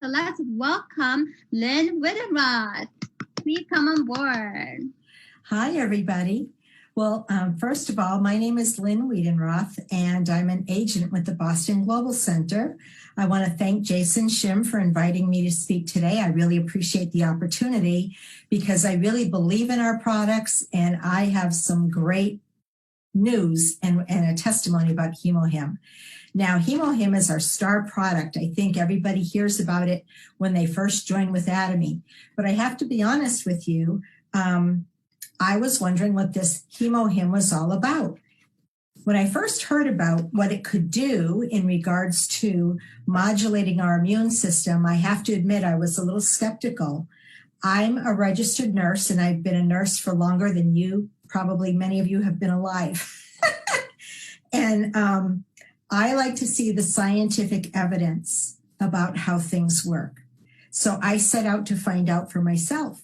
So let's welcome Lynn Wittenroth. Please come on board. Hi, everybody. Well, first of all, my name is Lynn Wiedenroth, and I'm an agent with the Boston Global Center. I want to thank Jason Shim for inviting me to speak today. I really appreciate the opportunity because I really believe in our products, and I have some great news and a testimony about Hemohim. Now, Hemohim is our star product. I think everybody hears about it when they first join with Atomy. But I have to be honest with you, I was wondering what this Hemohim was all about. When I first heard about what it could do in regards to modulating our immune system, I have to admit I was a little skeptical. I'm a registered nurse, and I've been a nurse for longer than you, probably many of you have been alive. And I like to see the scientific evidence about how things work. So I set out to find out for myself.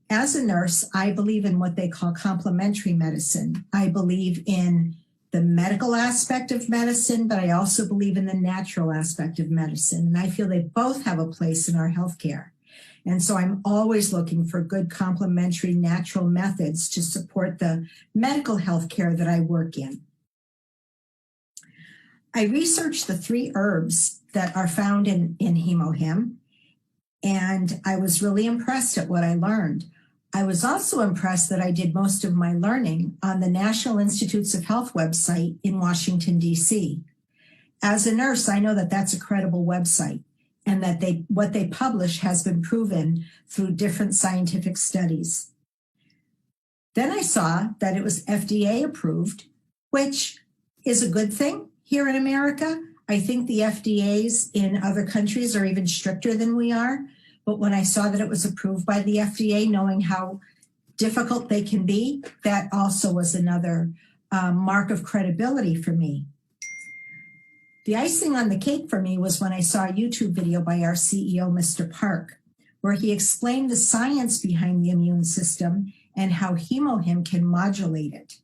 As a nurse, I believe in what they call complementary medicine. I believe in the medical aspect of medicine, but I also believe in the natural aspect of medicine. And I feel they both have a place in our healthcare. And so I'm always looking for good complementary natural methods to support the medical healthcare that I work in. I researched the 3 herbs that are found in Hemohim, and I was really impressed at what I learned. I was also impressed that I did most of my learning on the National Institutes of Health website in Washington, D.C. As a nurse, I know that that's a credible website and that what they publish has been proven through different scientific studies. Then I saw that it was FDA approved, which is a good thing here in America. I think the FDAs in other countries are even stricter than we are. But when I saw that it was approved by the FDA, knowing how difficult they can be, that also was another mark of credibility for me. The icing on the cake for me was when I saw a YouTube video by our CEO, Mr. Park, where he explained the science behind the immune system and how Hemohim can modulate it.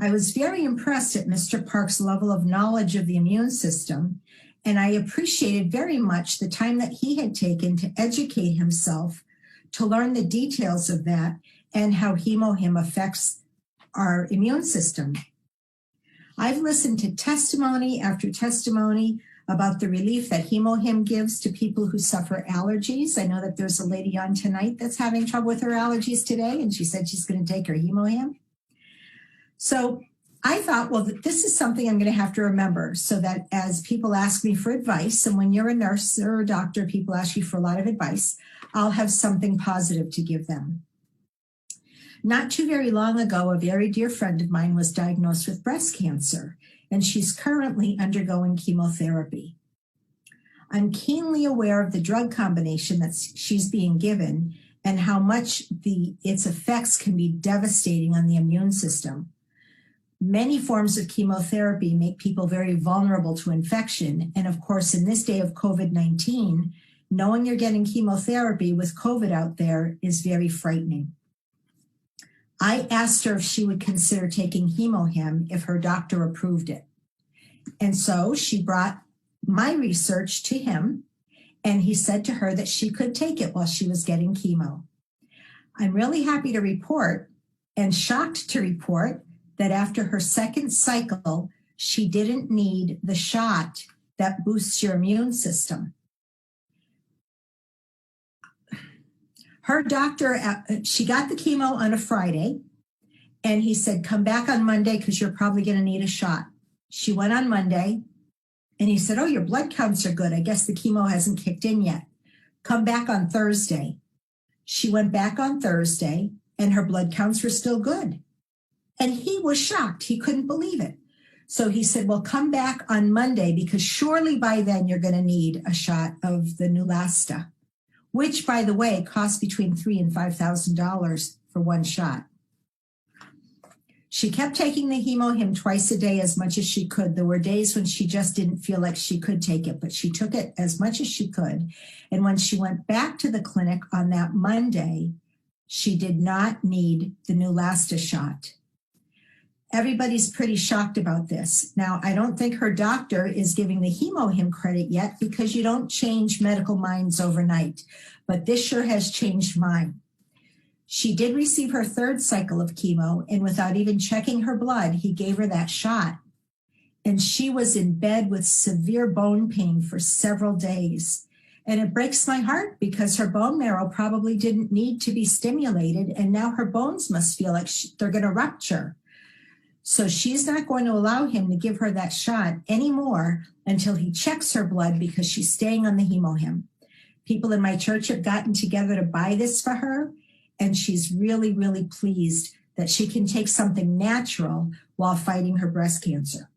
I was very impressed at Mr. Park's level of knowledge of the immune system, and I appreciated very much the time that he had taken to educate himself to learn the details of that and how Hemohim affects our immune system. I've listened to testimony after testimony about the relief that Hemohim gives to people who suffer allergies. I know that there's a lady on tonight that's having trouble with her allergies today, and she said she's going to take her Hemohim. So I thought, well, this is something I'm going to have to remember so that as people ask me for advice, and when you're a nurse or a doctor, people ask you for a lot of advice, I'll have something positive to give them. Not too very long ago, a very dear friend of mine was diagnosed with breast cancer, and she's currently undergoing chemotherapy. I'm keenly aware of the drug combination that she's being given and how much its effects can be devastating on the immune system. Many forms of chemotherapy make people very vulnerable to infection. And of course, in this day of COVID-19, knowing you're getting chemotherapy with COVID out there is very frightening. I asked her if she would consider taking Hemohim if her doctor approved it. And so she brought my research to him, and he said to her that she could take it while she was getting chemo. I'm really happy to report and shocked to report that after her second cycle, she didn't need the shot that boosts your immune system. Her doctor, she got the chemo on a Friday, and he said, come back on Monday because you're probably going to need a shot. She went on Monday, and he said, oh, your blood counts are good. I guess the chemo hasn't kicked in yet. Come back on Thursday. She went back on Thursday, and her blood counts were still good. And he was shocked. He couldn't believe it. So he said, well, come back on Monday because surely by then you're going to need a shot of the Neulasta, which, by the way, costs between $3,000 and $5,000 for one shot. She kept taking the Hemohim twice a day as much as she could. There were days when she just didn't feel like she could take it, but she took it as much as she could. And when she went back to the clinic on that Monday, she did not need the Neulasta shot. Everybody's pretty shocked about this. Now, I don't think her doctor is giving the Hemohim credit yet because you don't change medical minds overnight, but this sure has changed mine. She did receive her 3rd cycle of chemo, and without even checking her blood, he gave her that shot. And she was in bed with severe bone pain for several days. And it breaks my heart because her bone marrow probably didn't need to be stimulated, and now her bones must feel like they're going to rupture. So she's not going to allow him to give her that shot anymore until he checks her blood because she's staying on the Hemohim. People in my church have gotten together to buy this for her, and she's really, really pleased that she can take something natural while fighting her breast cancer.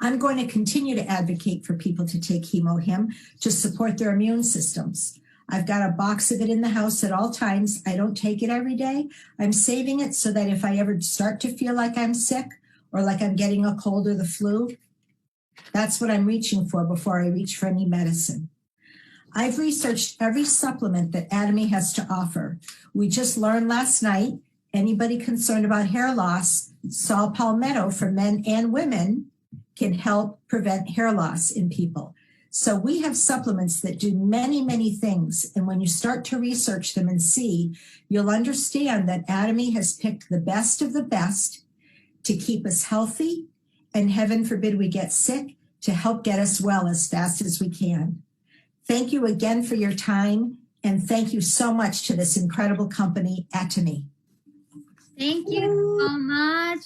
I'm going to continue to advocate for people to take Hemohim to support their immune systems. I've got a box of it in the house at all times. I don't take it every day. I'm saving it so that if I ever start to feel like I'm sick or like I'm getting a cold or the flu, that's what I'm reaching for before I reach for any medicine. I've researched every supplement that Atomy has to offer. We just learned last night, anybody concerned about hair loss, saw palmetto for men and women can help prevent hair loss in people. So we have supplements that do many, many things. And when you start to research them and see, you'll understand that Atomy has picked the best of the best to keep us healthy, and heaven forbid we get sick, to help get us well as fast as we can. Thank you again for your time, and thank you so much to this incredible company, Atomy. Thank you so much.